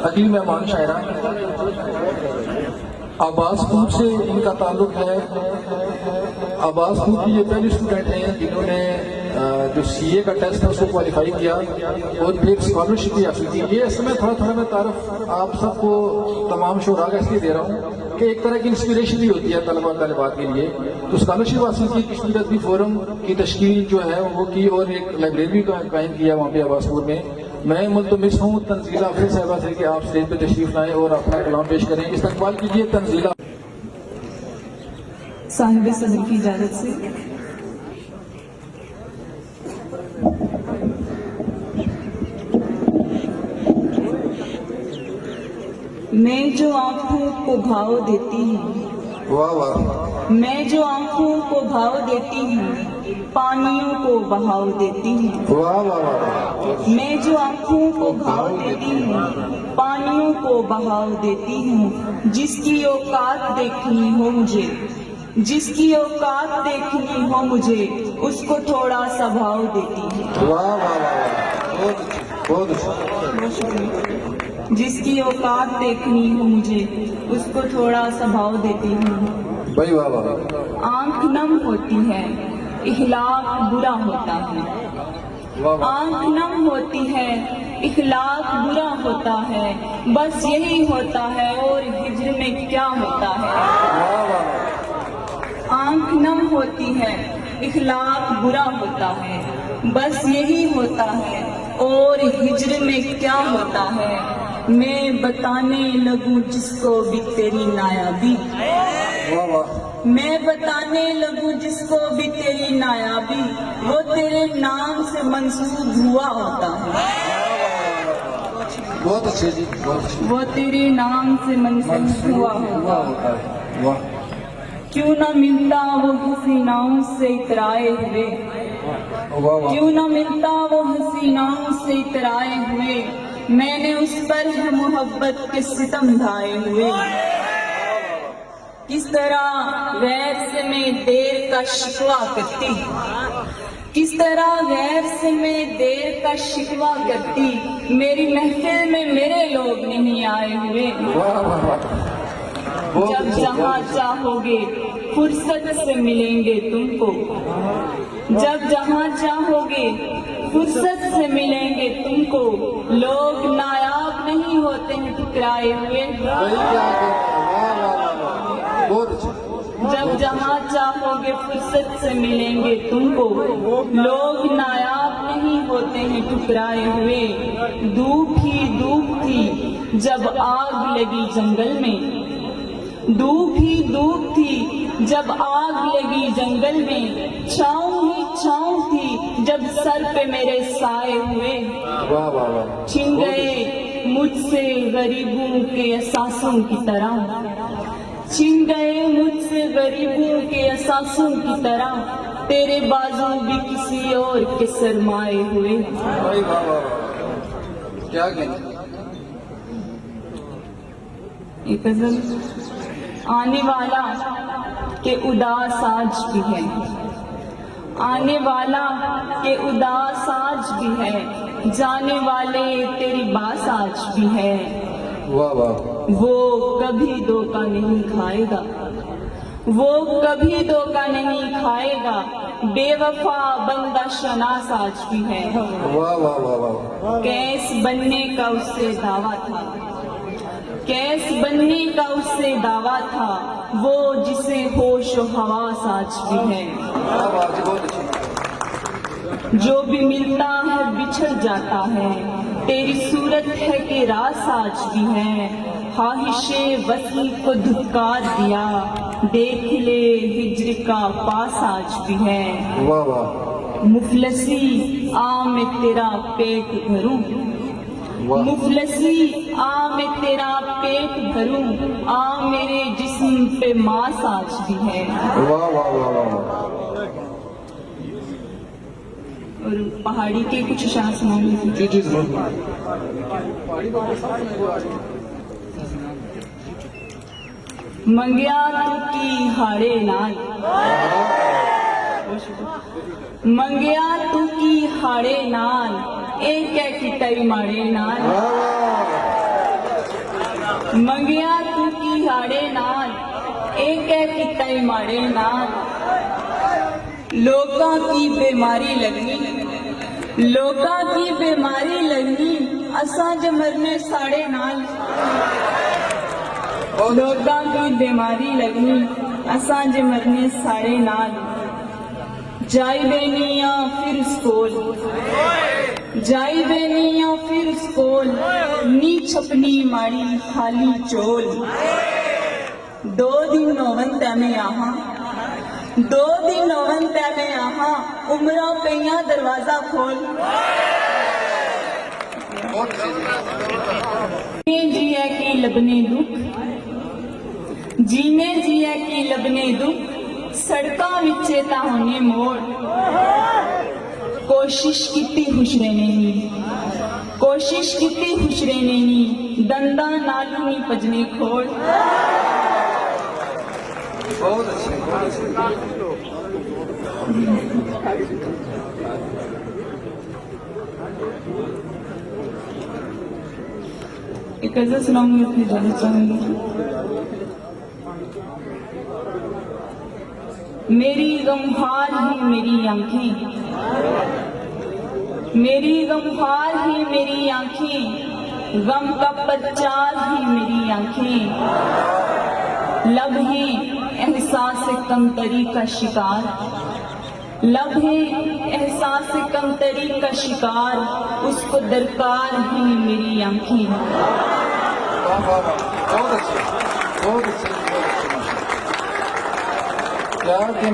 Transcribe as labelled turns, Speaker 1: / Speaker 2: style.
Speaker 1: अगली मेहमान शायरा अब्बासपुर से इनका ताल्लुक है। अब्बासपुर की ये पहले स्टूडेंट हैं जिन्होंने जो सीए का टेस्ट था उसको क्वालिफाई किया और फिर स्कॉलरशिप भी हासिल की। ये इसमें थोड़ा मैं तारफ आप सबको तमाम शोरा का इसलिए दे रहा हूँ कि एक तरह की इंस्पिरेशन भी होती है तलबा तलबात के लिए। तो स्कॉलरशिप हासिल की, कश्मीर अदबी फोरम की तश्कील जो है वो की और एक लाइब्रेरी का कायम किया वहाँ पे अब्बासपुर में। मैं मुल्तमिस हूँ तंजीला आफरीद साहिबा से कि आप स्टेज पे तशरीफ लाएं और अपना कलाम पेश करें। इस्तकबाल कीजिए तंजीला
Speaker 2: साहिब सदर की इजाजत से। मैं जो आंखों को भाव देती हूँ,
Speaker 1: वाह वाह,
Speaker 2: मैं जो आंखों को भाव देती हूँ पानियों को बहाव देती हूँ।
Speaker 1: वाह वाह वाह,
Speaker 2: मैं जो आंखों को भाव देती हूँ पानियों को बहाव देती हूँ। जिसकी औकात देखनी हो मुझे, जिसकी औकात देखनी हो मुझे, उसको थोड़ा सा भाव देती हूँ।
Speaker 1: वाह वाह वाह, बहुत अच्छा।
Speaker 2: जिसकी औकात देखनी हो मुझे, उसको थोड़ा सा भाव देती हूँ।
Speaker 1: भाई वाह वाह,
Speaker 2: आंख नम होती है, इखलाक बुरा होता है। आंख नम होती है, इखलाक बुरा होता है। बस यही होता है और हिज्र में क्या होता है। आंख नम होती है, इखलाक बुरा होता है। बस यही होता है और हिज्र में क्या होता है। मैं बताने लगूं जिसको भी तेरी नायाबी, मैं बताने लगूं जिसको भी तेरी नायाबी, वो तेरे नाम से मंसूब हुआ होता है।
Speaker 1: बहुत अच्छे जी, बहुत अच्छे।
Speaker 2: वो तेरे नाम से मंसूब हुआ होता है।
Speaker 1: वाह,
Speaker 2: क्यों ना मिलता वो हसीनाओं से इतराए हुए, क्यों ना मिलता वो हसीनाओं से इतराए हुए। मैंने उस पर है मोहब्बत के सितम ढाए हुए। किस तरह गैर से मैं देर का शिकवा करती, किस तरह गैर से मैं देर का शिकवा करती। मेरी महफिल में मेरे लोग नहीं आए हुए। जब जहाँ चाहोगे फुर्सत से मिलेंगे तुमको, जब जहाँ चाहोगे फुर्सत से मिलेंगे तुमको। लोग नायाब नहीं होते हैं ठुकराए हुए। जब जहाँ चाहोगे फुर्सत से मिलेंगे तुमको। लोग नायाब नहीं होते हैं ठुकराए हुए। धूप ही धूप थी जब आग लगी जंगल में, धूप ही धूप थी जब आग लगी जंगल में। छाँव ही छाँव थी जब सर पे मेरे साए हुए। छिन गए मुझसे गरीबों के एहसासों की तरह, छिन गए मुझसे गरीबों के एहसासों की तरह। तेरे बाजू भी किसी और के सरमाए हुए।
Speaker 1: क्या
Speaker 2: एक गजल। आने वाला के उदास आज भी है, आने वाला के उदास आज भी है। जाने वाले तेरी बात आज भी है।
Speaker 1: वाह वाह,
Speaker 2: वो कभी धोखा नहीं खाएगा, वो कभी धोखा नहीं खाएगा। बेवफा बंदा शनास आज भी है।
Speaker 1: वाह वाह वाह वाह,
Speaker 2: कैस बनने का उससे दावा था, कैस बनने का उससे दावा था। वो जिसे होश और हवास आज भी है। जो भी मिलता है बिछड़ जाता है, तेरी सूरत है कि रास आज भी है। ख्वाहिशे वसी को धुतकार दिया, देख ले हिज्र का पास आज भी है।
Speaker 1: वाह वाह,
Speaker 2: मुफलसी आ मैं तेरा पेट भरूं, मुफलसी आ मैं तेरा पेट भरूं। आ मेरे जिस्म पे मांस आज भी है।
Speaker 1: वाह वाह वाह वाह।
Speaker 2: और पहाड़ी के कुछ शान सुनाऊंगी।
Speaker 1: जी जी जरूर।
Speaker 2: मंगिया तू की हाड़े नाल, मंगिया तू की हाड़े नाल। एक है कि तई माड़े नाल। मंगिया तू की हाड़े नाल एक है कितने माड़े नाल लोकां की बीमारी लगनी लोकां की बीमारी लगनी असां ज मरने साड़े नाल लोकां की बीमारी लगनी असां ज मरने साड़े नाल जाई बेनिया फिर स्कूल जाई बेनिया फिर स्कूल नी छपनी माड़ी खाली चोल 2 दिन नौवन तैमे आहा 2 दिन नौवन तैमे आहा उमरा पैया दरवाजा खोल जिया की लबने दुख जीने जिया की लबने दुख सड़का विचे ता होने मोड़ कोशिश की खुश रहने नी कोशिश की खुश रहने नी दंदा नालू नी पजने खोड़
Speaker 1: बहुत अच्छे
Speaker 2: एक गजल सुनाऊंगी फिर जाना चाहूंगी मेरी गमहार ही मेरी आंखें मेरी गमहार ही मेरी आंखें गम का प्रचार ही मेरी आंखें लब है एहसास कमतरी का शिकार लब है एहसास कमतरी का शिकार उसको दरकार है मेरी आंखें
Speaker 1: बहुत अच्छे क्या